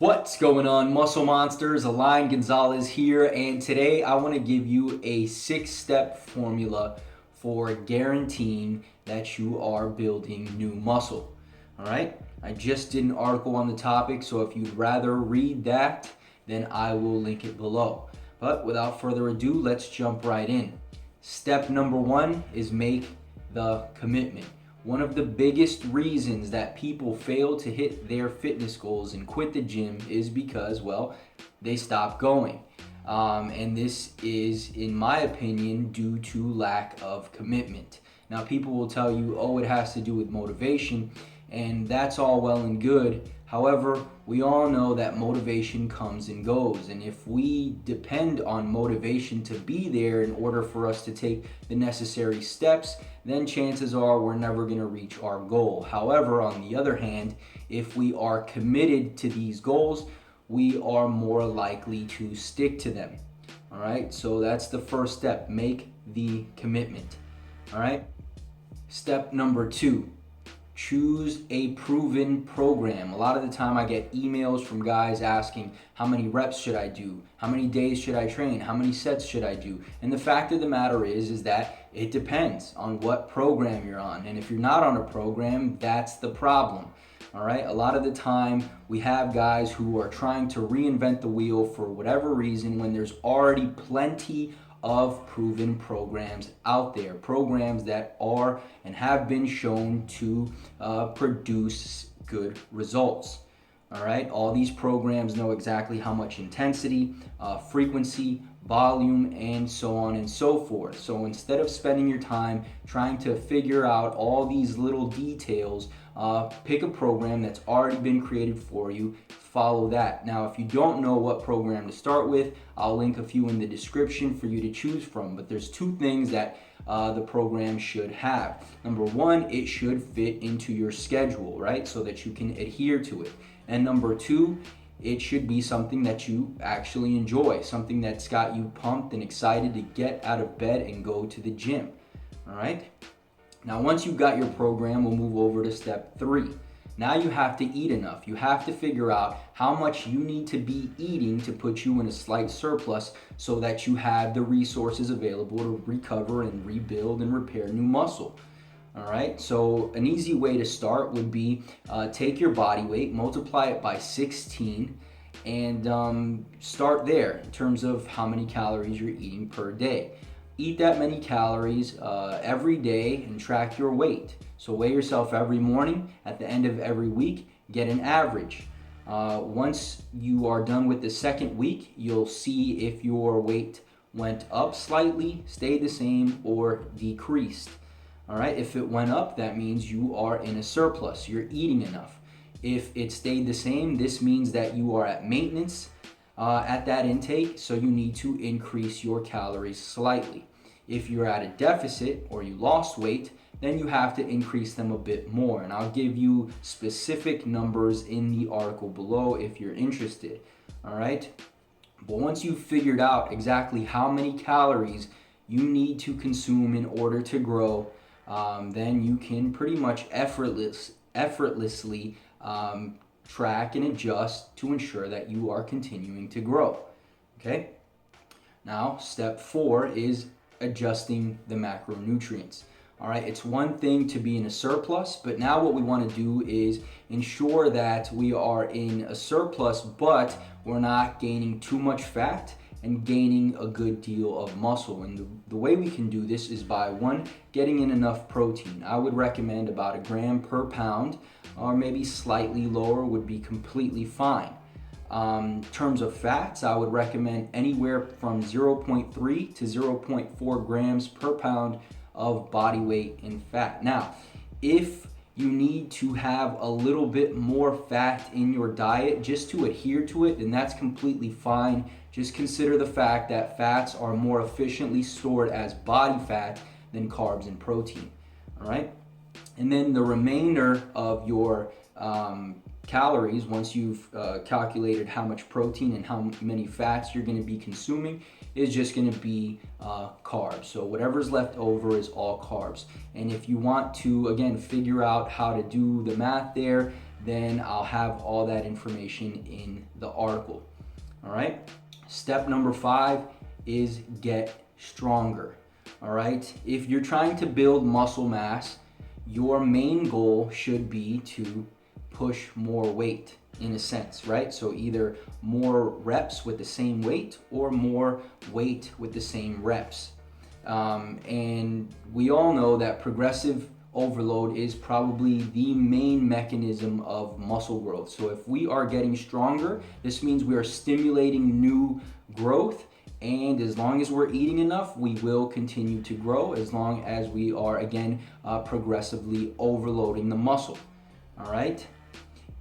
What's going on, Muscle Monsters? Align Gonzalez here, and today I want to give you a 6-step formula for guaranteeing that you are building new muscle. All right, I just did an article on the topic, so if you'd rather read that, then I will link it below. But without further ado, let's jump right in. Step number one is make the commitment. One of the biggest reasons that people fail to hit their fitness goals and quit the gym is because, well, they stop going. And this is, in my opinion, due to lack of commitment. Now, people will tell you, oh, it has to do with motivation, and that's all well and good. However, we all know that motivation comes and goes, and if we depend on motivation to be there in order for us to take the necessary steps, then chances are we're never going to reach our goal. However, on the other hand, if we are committed to these goals, we are more likely to stick to them. All right, so that's the first step. Make the commitment. All right, step number two. Choose a proven program. A lot of the time I get emails from guys asking, how many reps should I do? How many days should I train? How many sets should I do? And the fact of the matter is that it depends on what program you're on. And if you're not on a program, that's the problem. All right, a lot of the time we have guys who are trying to reinvent the wheel for whatever reason when there's already plenty of proven programs out there, programs that are and have been shown to produce good results. All right, all these programs know exactly how much intensity, frequency, volume, and so on and so forth. So instead of spending your time trying to figure out all these little details, pick a program that's already been created for you. Follow that. Now, if you don't know what program to start with, I'll link a few in the description for you to choose from. But there's two things that the program should have. Number one, it should fit into your schedule, right? So that you can adhere to it. And number two, it should be something that you actually enjoy, something that's got you pumped and excited to get out of bed and go to the gym. All right? Now, once you've got your program, we'll move over to step three. Now you have to eat enough. You have to figure out how much you need to be eating to put you in a slight surplus so that you have the resources available to recover and rebuild and repair new muscle. All right, so an easy way to start would be take your body weight, multiply it by 16, and start there in terms of how many calories you're eating per day. Eat that many calories every day and track your weight. So weigh yourself every morning. At the end of every week, get an average. Once you are done with the second week, you'll see if your weight went up slightly, stayed the same, or decreased. All right, if it went up, that means you are in a surplus. You're eating enough. If it stayed the same, this means that you are at maintenance at that intake, so you need to increase your calories slightly. If you're at a deficit or you lost weight, then you have to increase them a bit more. And I'll give you specific numbers in the article below if you're interested. All right? But once you've figured out exactly how many calories you need to consume in order to grow, then you can pretty much effortlessly track and adjust to ensure that you are continuing to grow. Okay? Now, step four is adjusting the macronutrients. All right, it's one thing to be in a surplus, but now what we want to do is ensure that we are in a surplus, but we're not gaining too much fat and gaining a good deal of muscle. And the way we can do this is by, one, getting in enough protein. I would recommend about 1 gram per pound, or maybe slightly lower would be completely fine. In terms of fats, I would recommend anywhere from 0.3 to 0.4 grams per pound of body weight in fat. Now, if you need to have a little bit more fat in your diet just to adhere to it, then that's completely fine. Just consider the fact that fats are more efficiently stored as body fat than carbs and protein. All right? And then the remainder of your calories, once you've calculated how much protein and how many fats you're going to be consuming, is just going to be carbs. So whatever's left over is all carbs. And if you want to, again, figure out how to do the math there, then I'll have all that information in the article. All right. Step number 5 is get stronger. All right. If you're trying to build muscle mass, your main goal should be to push more weight in a sense, right? So either more reps with the same weight or more weight with the same reps. And we all know that progressive overload is probably the main mechanism of muscle growth. So if we are getting stronger, this means we are stimulating new growth. And as long as we're eating enough, we will continue to grow as long as we are, again, progressively overloading the muscle. All right.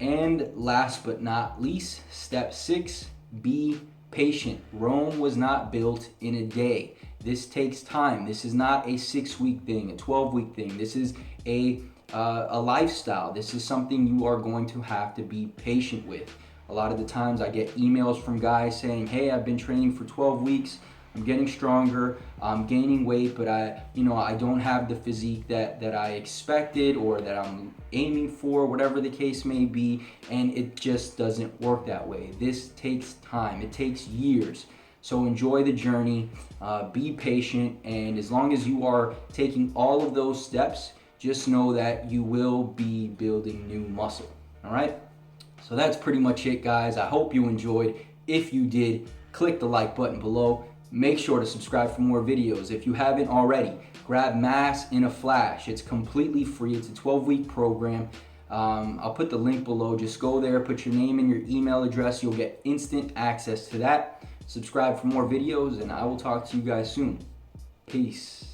And last but not least, step 6, be patient. Rome was not built in a day. This takes time. This is not a 6-week thing, a 12-week thing. This is a lifestyle. This is something you are going to have to be patient with. A lot of the times I get emails from guys saying, hey, I've been training for 12 weeks. I'm getting stronger, I'm gaining weight, but I don't have the physique that I expected or that I'm aiming for, whatever the case may be, and it just doesn't work that way. This takes time, it takes years. So enjoy the journey, be patient, and as long as you are taking all of those steps, just know that you will be building new muscle, all right? So that's pretty much it, guys. I hope you enjoyed. If you did, click the like button below. Make sure to subscribe for more videos. If you haven't already, grab Mass in a Flash. It's completely free. It's a 12-week program. I'll put the link below. Just go there, put your name and your email address. You'll get instant access to that. Subscribe for more videos, and I will talk to you guys soon. Peace.